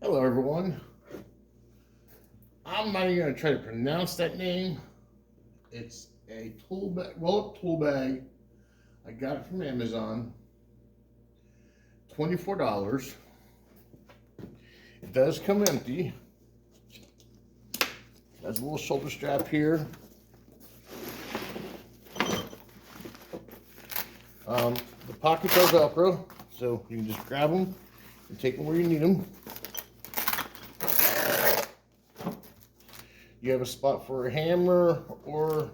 Hello everyone. I'm not even going to try to pronounce that name. It's a tool bag, roll-up tool bag. I got it from Amazon. $24. It does come empty. Has a little shoulder strap here. The pockets are Velcro, so you can just grab them and take them where you need them. You have a spot for a hammer or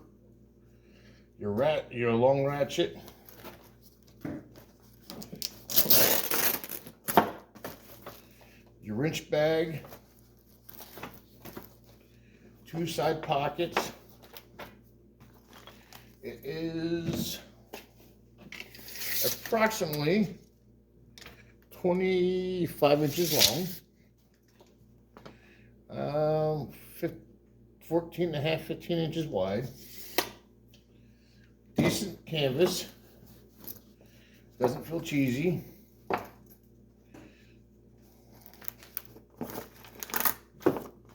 your long ratchet. Your wrench bag. Two side pockets. It is approximately 25 inches long. 14 and a half, 15 inches wide. Decent canvas. Doesn't feel cheesy.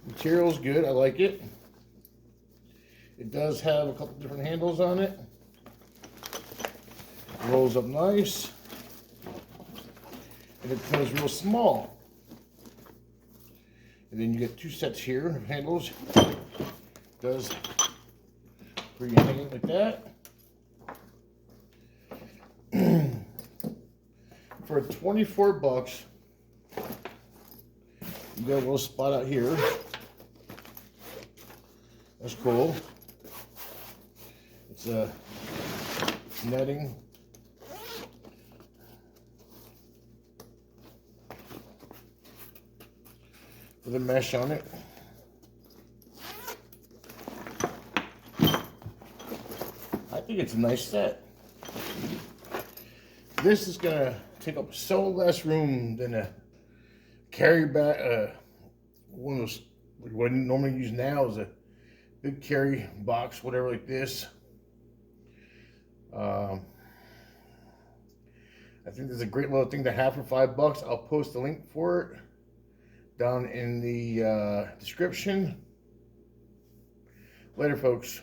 Material's good, I like it. It does have a couple different handles on it. Rolls up nice. And it feels real small. And then you get two sets here of handles. Does where you hang it like that. For 24 bucks, you got a little spot out here. That's cool. It's a netting. With a mesh on it. I think it's a nice set. This is gonna take up so less room than a carry bag. One of those what I normally use now is a big carry box, whatever like this. I think this is a great little thing to have for $5. I'll post a link for it down in the description. Later, folks.